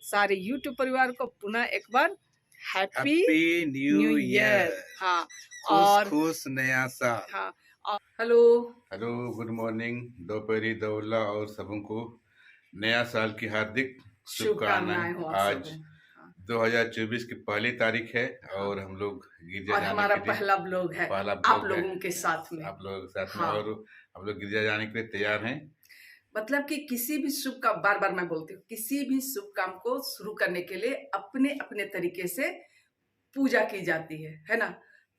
सारे यूट्यूब परिवार को पुनः एक बार हैप्पी न्यू ईयर। हाँ, और खुश नया साल। हाँ, हेलो गुड मॉर्निंग, दोपहरी दौला और सबको नया साल की हार्दिक शुभकामनाएं। आज 2024 की पहली तारीख है और हम लोग गिरजा और जाने हमारा के लिए पहला ब्लॉग है आप लोगों के साथ में। आप लोगों के साथ में हाँ। और हम लोग गिरजा जाने के लिए तैयार हैं। मतलब कि किसी भी शुभ काम, बार बार मैं बोलती हूँ, किसी भी शुभ काम को शुरू करने के लिए अपने अपने तरीके से पूजा की जाती है ना।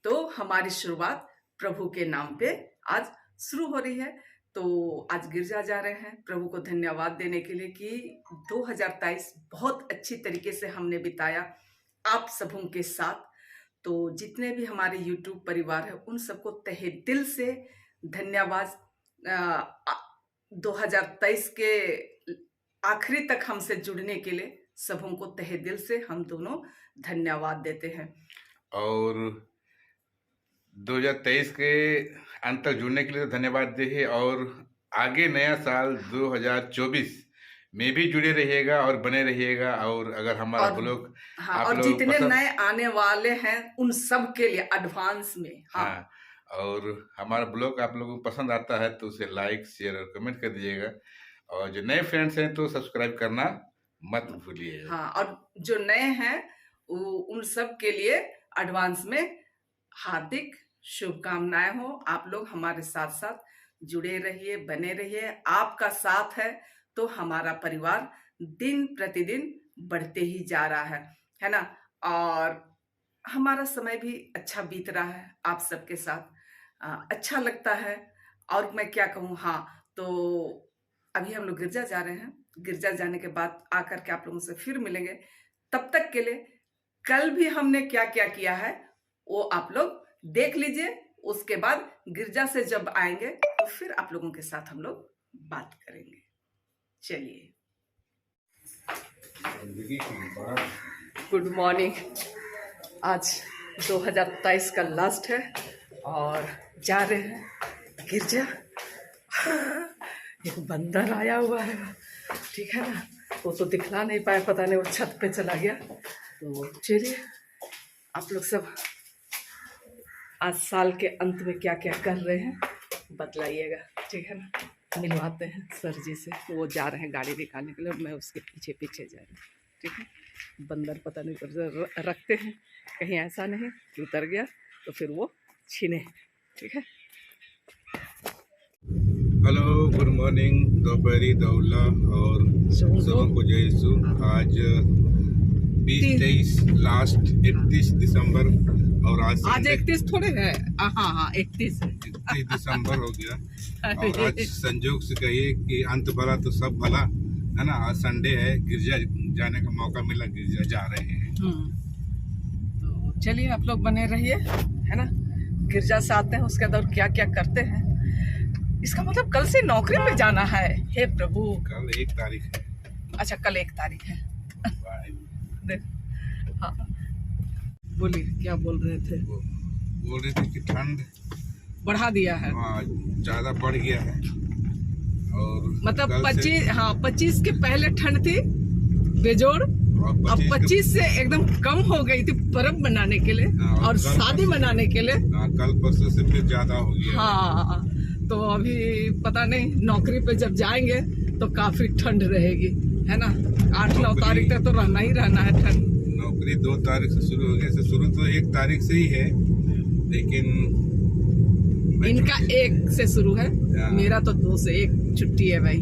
तो हमारी शुरुआत प्रभु के नाम पे आज शुरू हो रही है। तो आज गिरजा जा रहे हैं प्रभु को धन्यवाद देने के लिए कि 2023 बहुत अच्छी तरीके से हमने बिताया आप सबों के साथ। तो जितने भी हमारे YouTube परिवार है उन सबको तहे दिल से धन्यवाद। 2023 के आखिरी तक हमसे जुड़ने के लिए सबों को तहे दिल से हम दोनों धन्यवाद देते हैं। और 2023 के अंत तक जुड़ने के लिए धन्यवाद दें और आगे नया साल 2024 में भी जुड़े रहिएगा और बने रहिएगा। और अगर हमारा ब्लॉग और जितने नए आने वाले हैं उन सब के लिए एडवांस में हाँ। और हमारा ब्लॉग आप लोगों को पसंद आता है तो उसे लाइक शेयर और कमेंट कर दीजिएगा। और जो नए फ्रेंड्स हैं तो सब्सक्राइब करना मत भूलिएगा। हाँ, और जो नए हैं उन सब के लिए एडवांस में हार्दिक शुभकामनाएं हो। आप लोग हमारे साथ साथ जुड़े रहिए, बने रहिए। आपका साथ है तो हमारा परिवार दिन प्रतिदिन बढ़ते ही जा रहा है ना। और हमारा समय भी अच्छा बीत रहा है आप सबके साथ, अच्छा लगता है। और मैं क्या कहूँ, हाँ, तो अभी हम लोग गिरजा जा रहे हैं। गिरजा जाने के बाद आकर के आप लोगों से फिर मिलेंगे। तब तक के लिए कल भी हमने क्या क्या किया है वो आप लोग देख लीजिए। उसके बाद गिरजा से जब आएंगे तो फिर आप लोगों के साथ हम लोग बात करेंगे। चलिए, गुड मॉर्निंग। आज 2023 का लास्ट है और जा रहे हैं गिरजा। एक बंदर आया हुआ है, ठीक है ना। वो तो दिखला नहीं पाया, पता नहीं वो छत पे चला गया। तो चलिए, आप लोग सब आज साल के अंत में क्या क्या कर रहे हैं बतलाइएगा, ठीक है ना। मिलवाते हैं सर जी से, वो जा रहे हैं गाड़ी निकालने के लिए, मैं उसके पीछे पीछे जा रही हूँ, ठीक है। बंदर पता नहीं कर रखते हैं, कहीं ऐसा नहीं कि उतर गया तो फिर वो छीने, ठीक है। हेलो, गुड मॉर्निंग, दोपहरी दौला और सबको जय यीशु। आज 2023 लास्ट 31 दिसंबर और आज 31 थोड़े है, हाँ 31 दिसंबर हो गया। और आज संजोग से कहिए कि अंत भला तो सब भला है ना। आज संडे है, गिरजा जाने का मौका मिला, गिरजा जा रहे हैं। तो चलिए, आप लोग बने रहिए, है ना। गिरजा से आते हैं, उसके बाद क्या क्या करते हैं। इसका मतलब कल से नौकरी पे जाना है। हे प्रभु, कल 1 तारीख है। अच्छा, कल 1 तारीख है। हाँ, बोलिए, क्या बोल रहे थे? बोल रहे थे कि ठंड बढ़ा दिया है, ज्यादा बढ़ गया है। और मतलब 25 के पहले ठंड थी बेजोड़, अब 25 से एकदम कम हो गई थी पर्व मनाने के लिए और शादी मनाने के लिए। कल परसों से फिर ज्यादा हो गया। हाँ, तो अभी पता नहीं, नौकरी पे जब जाएंगे तो काफी ठंड रहेगी, है ना। 8-9 तारीख तक तो रहना ही रहना है ठंड। नौकरी 2 तारीख से शुरू हो गई। शुरू तो 1 तारीख से ही है, लेकिन इनका 1 से शुरू है, मेरा तो 2 से 1 छुट्टी है भाई,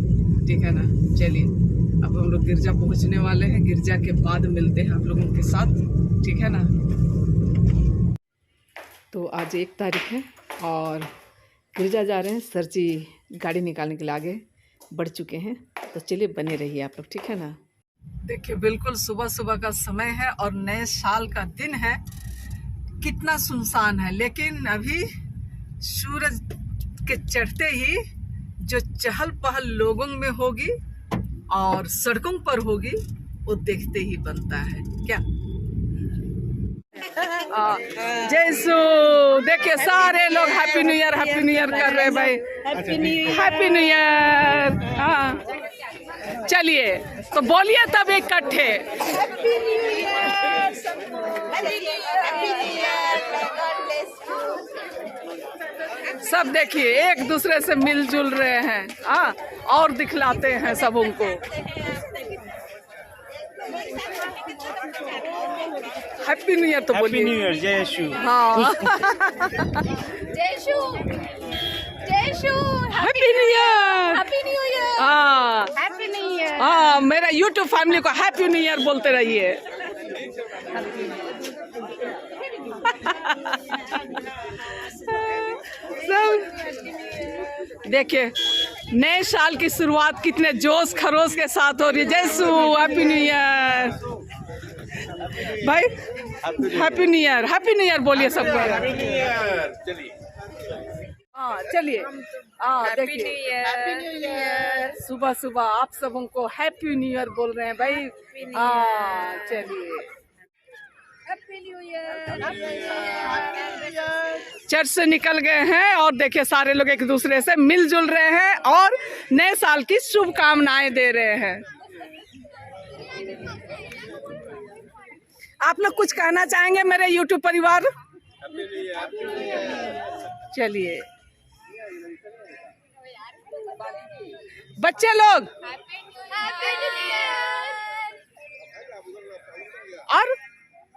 ठीक है ना। चलिए, अब हम लोग गिरजा पहुंचने वाले हैं। गिरजा के बाद मिलते हैं आप लोगों के साथ, ठीक है ना। तो आज 1 तारीख है और गिरजा जा रहे हैं। सर जी गाड़ी निकालने के लिए आगे बढ़ चुके हैं, तो चलिए बने रहिए आप लोग, ठीक है ना। देखिए, बिल्कुल सुबह सुबह का समय है और नए साल का दिन है। कितना सुनसान है, लेकिन अभी सूरज के चढ़ते ही जो चहल पहल लोगों में होगी और सड़कों पर होगी, वो देखते ही बनता है क्या। जैसू देखिए, सारे लोग हैप्पी न्यू ईयर कर रहे हैं भाई। Happy new year. हाँ, चलिए तो बोलिए तब इकट्ठे। सब देखिए एक दूसरे से मिलजुल रहे हैं। और दिखलाते हैं सब उनको। हैप्पी न्यू ईयर तो बोलिए। न्यू ईयर, जय यीशु। हाँ जय शू, जय शू, happy new year. Happy new year, हाँ हैप्पी न्यू ईयर। हाँ, मेरा यूट्यूब फैमिली को हैप्पी न्यू ईयर बोलते रहिए। सब देखिए नए साल की शुरुआत कितने जोश खरोश के साथ हो रही है। जयसू हैप्पी न्यू ईयर भाई, हैप्पी न्यू ईयर बोलिए सबको। हाँ चलिए, देखिए सुबह सुबह आप सब उनको हैप्पी न्यू ईयर बोल रहे हैं भाई। हाँ चलिए, हैप्पी न्यू ईयर। चर्च से निकल गए हैं और देखिए सारे लोग एक दूसरे से मिलजुल रहे हैं और नए साल की शुभकामनाएं दे रहे हैं। आप लोग कुछ कहना चाहेंगे मेरे यूट्यूब परिवार? चलिए बच्चे लोग और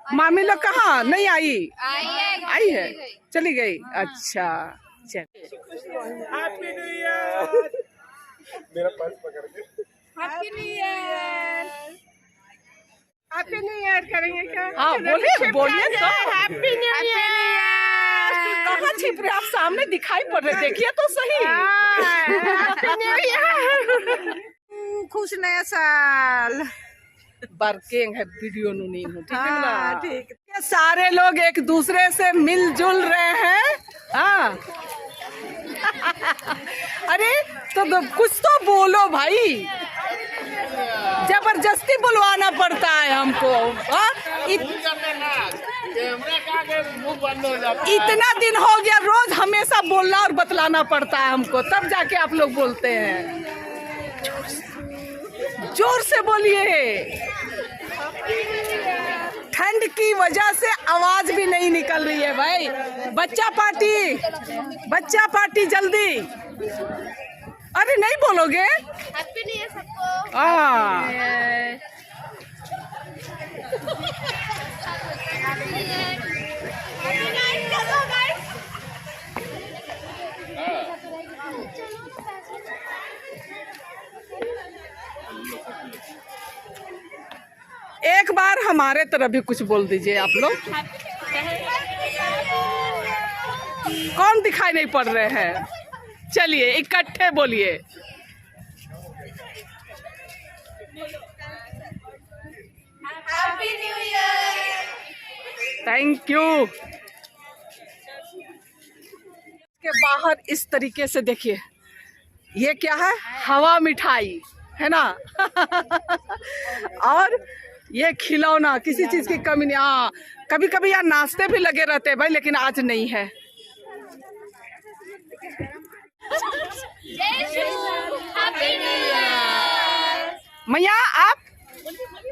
मामी लोग कहाँ नहीं आई? आई है, चली गई। अच्छा चलिए, हैप्पी न्यू ईयर। मेरा पर्स पकड़ के happy new year, happy new year करेंगे क्या? हाँ बोलिए बोलिए तो। Happy new year. कहाँ छिप रहे आप? सामने दिखाई पड़ रहे, देखिए तो सही। हैप्पी न्यू ईयर, खुश नया साल। बर्किंग है वीडियो नहीं हो, ठीक है ना? ठीक। ये सारे लोग एक दूसरे से मिलजुल रहे हैं। हाँ अरे तो कुछ तो बोलो भाई, जबरदस्ती बुलवाना पड़ता है हमको। इतना दिन हो गया, रोज हमेशा बोलना और बतलाना पड़ता है हमको, तब जाके आप लोग बोलते हैं। जोर से बोलिए, ठंड की वजह से आवाज भी नहीं निकल रही है भाई। बच्चा पार्टी जल्दी। अरे नहीं बोलोगे? हैप्पी न्यू ईयर सबको। हाँ एक बार हमारे तरफ भी कुछ बोल दीजिए आप लोग। कौन दिखाई नहीं पड़ रहे हैं? चलिए इकट्ठे बोलिए। Happy new year. Thank you. के बाहर इस तरीके से देखिए, ये क्या है? हवा मिठाई है ना? और ये खिलौना, किसी चीज की कमी नहीं। हाँ कभी कभी यहाँ नाश्ते भी लगे रहते हैं भाई, लेकिन आज नहीं है। Happy new year. मैया आप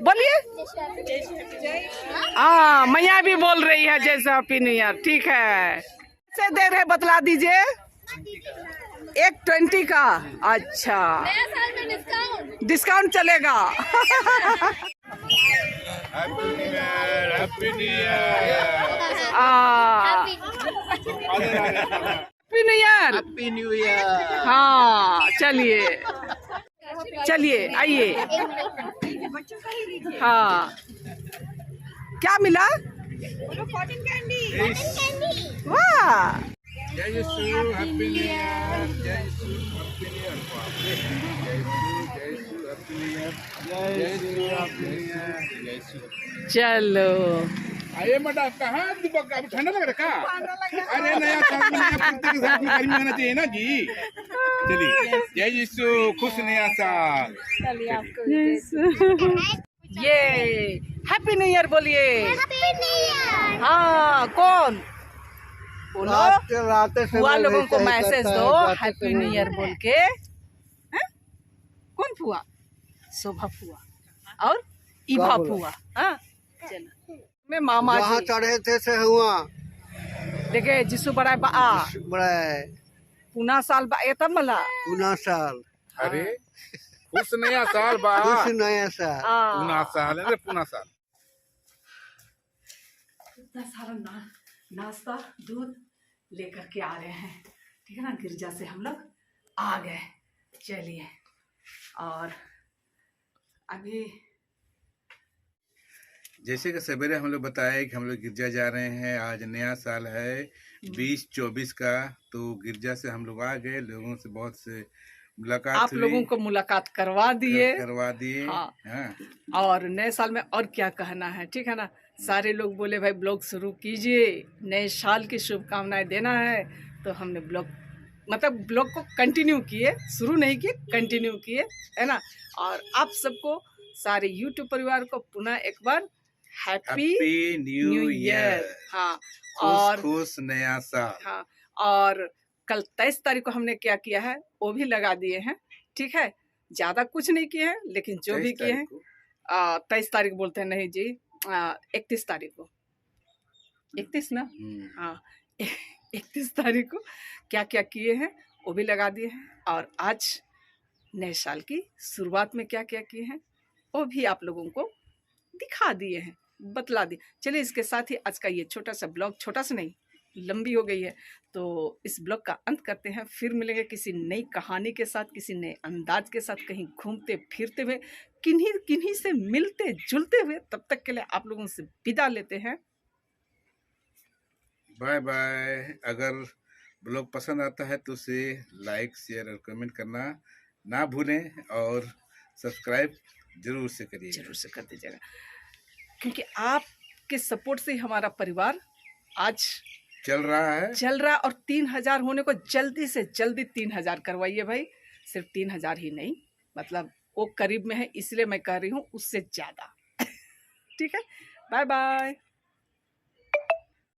बोलिए। हाँ मैया भी बोल रही है जैसे हैप्पी न्यू ईयर। ठीक है, से दे रहे बतला दीजिए। एक 20 का। अच्छा, नया साल में डिस्काउंट चलेगा। Happy new year. Happy new year. हाँ चलिए चलिए आइए। हाँ क्या मिला? Cotton candy. वाह, जय यीशु, हैप्पी न्यू ईयर। जय यीशु, हैप्पी न्यू ईयर। जय यीशु, हैप्पी न्यू ईयर। जय यीशु, हैप्पी न्यू ईयर। जय यीशु। चलो आइए मैडम, कहाँ अब ठंडा लग रहा है? अरे नया साल में नया कुर्ते के साथ में गर्मी होना चाहिए ना जी। चलिए, जय यीशु, खुश नया साल। ये हैप्पी न्यू ईयर बोलिए। Happy new year. हाँ कौन बोलो? फुआ लोगों को मैसेज दो हैप्पी न्यू ईयर बोल के। हैं? कौन फुआ? शोभा फुआ और इभा फुआ। हाँ चलो मैं मामा जहाँ जी चढ़े थे से हुआ देखे जिसु बड़ा बा बड़ा पुना साल बा ये तब मला पुना साल अरे खुश नया साल बा कुछ नया साल पुना साल है पुना साल। इतना सारा नाश्ता दूध लेकर के आ रहे हैं, ठीक है ना। गिरजा से हम लोग आ गए। चलिए और अभी जैसे कि सवेरे हम लोग बताए कि हम लोग गिरजा जा रहे हैं, आज नया साल है 2024 का, तो गिरजा से हम लोग आ गए, लोगों से बहुत से मुलाकात आप हुई, लोगों को मुलाकात करवा दिए। हाँ। और नए साल में और क्या कहना है, ठीक है ना। सारे लोग बोले भाई ब्लॉग शुरू कीजिए, नए साल की शुभकामनाएं देना है, तो हमने ब्लॉग को कंटिन्यू किए, शुरू नहीं किए, कंटिन्यू किए, है ना। और आप सबको सारे यूट्यूब परिवार को पुनः एक बार हैप्पी न्यू ईयर। हाँ और खुश नया साल। हाँ और कल 23 तारीख को हमने क्या किया है वो भी लगा दिए हैं, ठीक है। ज्यादा कुछ नहीं किए हैं, लेकिन जो भी किए हैं 23 तारीख बोलते हैं, नहीं जी 31 तारीख को, 31 ना, हाँ 31 तारीख को क्या क्या किए हैं वो भी लगा दिए हैं। और आज नए साल की शुरुआत में क्या क्या किए हैं वो भी आप लोगों को दिखा दिए हैं, बतला दिए। चलिए इसके साथ ही आज का ये छोटा सा ब्लॉग, छोटा सा नहीं लंबी हो गई है, तो इस ब्लॉग का अंत करते हैं। फिर मिलेंगे किसी नई कहानी के साथ, किसी नए अंदाज के साथ, कहीं घूमते फिरते हुए, किन्हीं से मिलते जुलते हुए। तब तक के लिए आप लोगों से विदा लेते हैं। Bye bye. अगर ब्लॉग पसंद आता है तो उसे लाइक शेयर और कमेंट करना ना भूलें, और सब्सक्राइब जरूर से करिए, जरूर से कर दीजिएगा, क्योंकि आपके सपोर्ट से ही हमारा परिवार आज चल रहा है। और 3000 होने को जल्दी से जल्दी 3000 करवाइए भाई। सिर्फ 3000 ही नहीं, मतलब वो करीब में है, इसलिए मैं कह रही हूँ उससे ज़्यादा। ठीक है, बाय बाय।